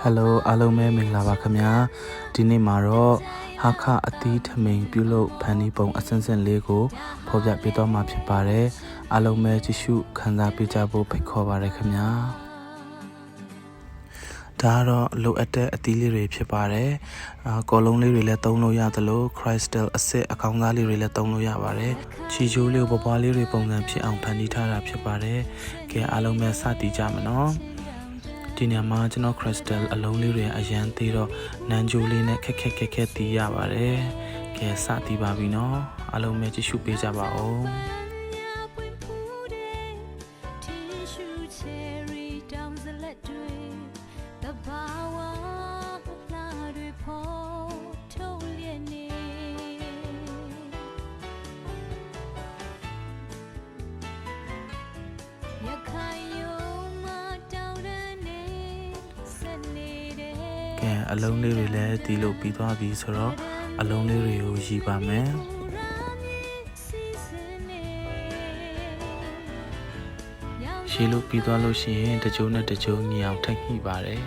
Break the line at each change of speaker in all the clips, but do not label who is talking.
Hello အားလုံးပဲမင်္ဂလာပါခင်ဗျာဒီနေ့မှာတော့ဟာခအသီးထမိန်ပြုလုပ်ဖန်တီးပုံအစင်းစင်းလေးကိုဖော်ပြပေးတော့မှာဖြစ်ပါတယ်အားလုံးပဲကြည့်ရှုခံစားပေးကြဖို့ဖိတ်ခေါ်ပါရခင်ဗျာဒါကတော့လိုအပ်တဲ့အသီးလေးတွေဖြစ်ပါတယ်ကော်လုံးလေးတွေလည်းသုံးလို့ရသလို crystal အစစ်အကောင်းသားလေးတွေလည်းသုံးလို့ရပါတယ်ချီချိုးလေးပွားလေးတွေပုံစံဖြစ်အောင်ဖန်တီးထားတာဖြစ်ပါတယ်ကဲအားလုံးပဲစတည်ကြမယ်နော်ဒီနေရာမှာကျွန်တော် crystal အလုံးလေးတွေအရန်သေးတော့နန်းကြိုးလေးနဲ့ခက်တီးရပါတယ်ကဲစတည်ပါပြီနော်အားလုံးပဲကြည့်ရှုပေးကြပါဦးအလုံးလေးတွေလည်းတီးလို့ပြီးသွားပြီဆိုတော့အလုံးလေးတွေကိုရီပါမယ်ရှည်လို့ပြီးသွားလို့ရှိရင်တကြိုးနဲ့တကြိုးညီအောင်ထပ်ညှိပါတယ်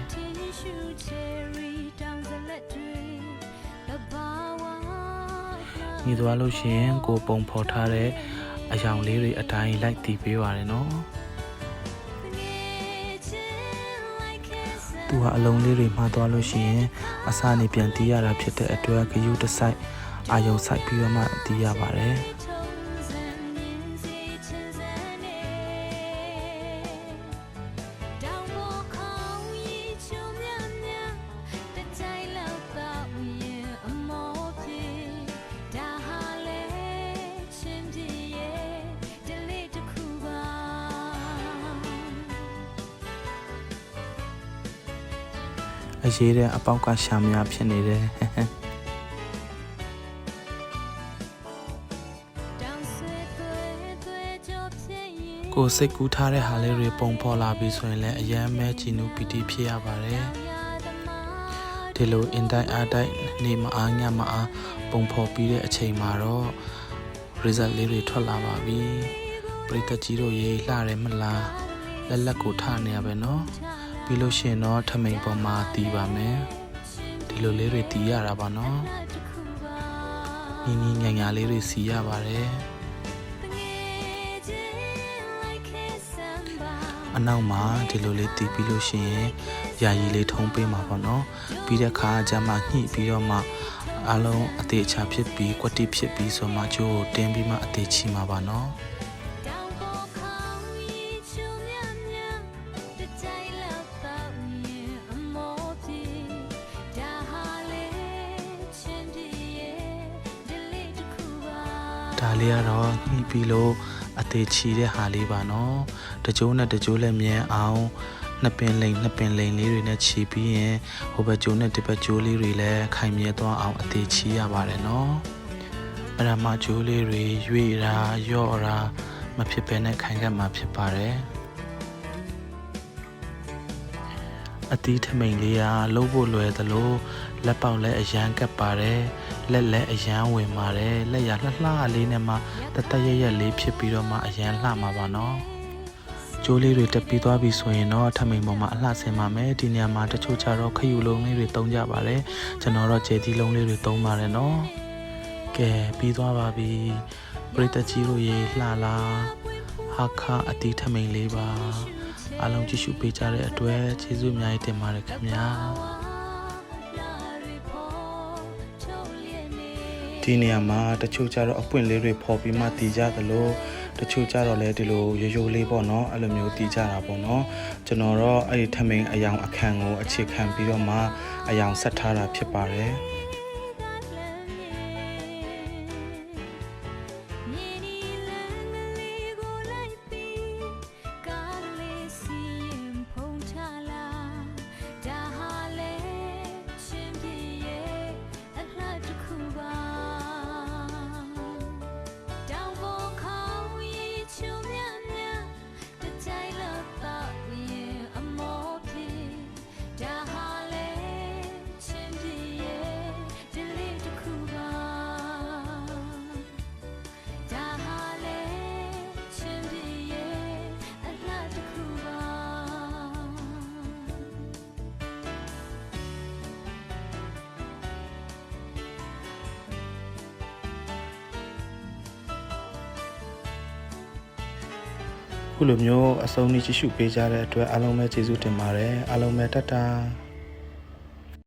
ညီသွားလို့ရှိရင်ကိုပုံဖော်ထားတဲ့အယောင်လေးတွေအတိုင်းလိုက်တီးပေးပါတယ်နော်သူကအလုံးလေးတွေမှားသွားလို့ရှိရင်အစနေပြန်တီးရတာဖြစ်တဲ့အတွက်ဂယုတစ်ဆိုင်အာယုံဆိုင်ပြီးတော့မှတီးရပါတယ်အရေးတဲ့အပေါက်ကရှာများဖြစ်နေတယ်ကိုစိတ်ကူးထားတဲ့ဟာလေးတွေပုံဖော်လာပြီဆိုရင်လည်းအယမ်းမဲချီနူပီတီဖြစ်ရပါတယ်ဒီလိုအင်တိုင်းအားတိုင်းနေမအားညမအားပုံဖော်ပြီးတဲ့အချိန်မှာတော့ result လေးတွေထွက်လာပါပြီပရိသတ်ကြီးတို့ရေလှတယ်မလားလက်ကိုထားနေရပဲเนาะပြီးလို့ရှိရင်တော့ထမိန်ပေါ်မှာတီးပါမယ်ဒီလိုလေးတွေတီးရတာပါနော်ညီညာလေးတွေစီရပါတယ်အနောက်မှာဒီလိုလေးတီးပြီးလို့ရှိရင်ယာယီလေးထုံးပေးမှာပေါ့နော်ပြီးတဲ့ခါကျမှညှိပြီးတော့မှအားလုံးအသေးချာဖြစ်ပြီးကွက်တိဖြစ်ပြီးဆိုမှကျိုးကိုတင်းပြီးမှအသေးချီမှာပါနော်ဒါလေးကတော့ညှိပြီးလို့အသေးချီတဲ့ဟာလေးပါနော်တကြိုးနဲ့တကြိုးလည်းမြဲအောင်နှစ်ပင်လိန်လေးတွေနဲ့ချီပြီးရင်ဟိုဘက်ကြိုးနဲ့ဒီဘက်ကြိုးလေးတွေလည်းခိုင်မြဲသွားအောင်အသေးချီရပါတယ်နော်အဲ့ဒါမှကြိုးလေးတွေရွေ့တာယော့တာမဖြစ်ဘဲနဲ့ခိုင်ခဲ့မှာဖြစ်ပါတယ်အသီးထမိန်လေးကလုံးဖို့လွယ်သလိုလက်ပေါက်လည်းအရန်ကပ်ပါတယ်လက်လည်းအရန်ဝင်ပါတယ်လက်ရလှလေးနဲ့မှတရက်လေးဖြစ်ပြီးတော့မှအရန်လှမှာပါနော်ကျိုးလေးတွေတက်ပြီးသွားပြီဆိုရင်တော့ထမိန်ပေါ်မှာအလှဆင်ပါမယ်ဒီနေရာမှာတချို့ကြတော့ခယူလုံးလေးတွေသုံးကြပါတယ်ကျွန်တော်တော့ကျဲကြီးလုံးလေးတွေသုံးပါတယ်နော်ကဲပြီးသွားပါပြီပရိသတ်ကြီးတို့ရေလှလားဟာခအသီးထမိန်လေးပါအားလုံးကြည့်ရှုပေးကြတဲ့အတွက်ကျေးဇူးအများကြီးတင်ပါတယ်ခင်ဗျာဒီနေရာမှာတချို့ကြတော့အပွင့်လေးတွေပေါ်ပြီးမှတည်ကြသလိုတချို့ကြတော့လည်းဒီလိုရိုးလေးပေါ့နော်အဲ့လိုမျိုးတည်ကြတာပေါ့နော်ကျွန်တော်တော့အဲ့ဒီထမင်းအယောင်အခန့်ကိုအခြေခံပြီးတော့မှအယောင်ဆက်ထားတာဖြစ်ပါတယ် ခုလိုမျိုးအဆုံးကြီးကြည့်ရှုပေးကြတဲ့အတွက်အားလုံးပဲကျေးဇူးတင်ပါတယ်အားလုံးပဲတတ်တာ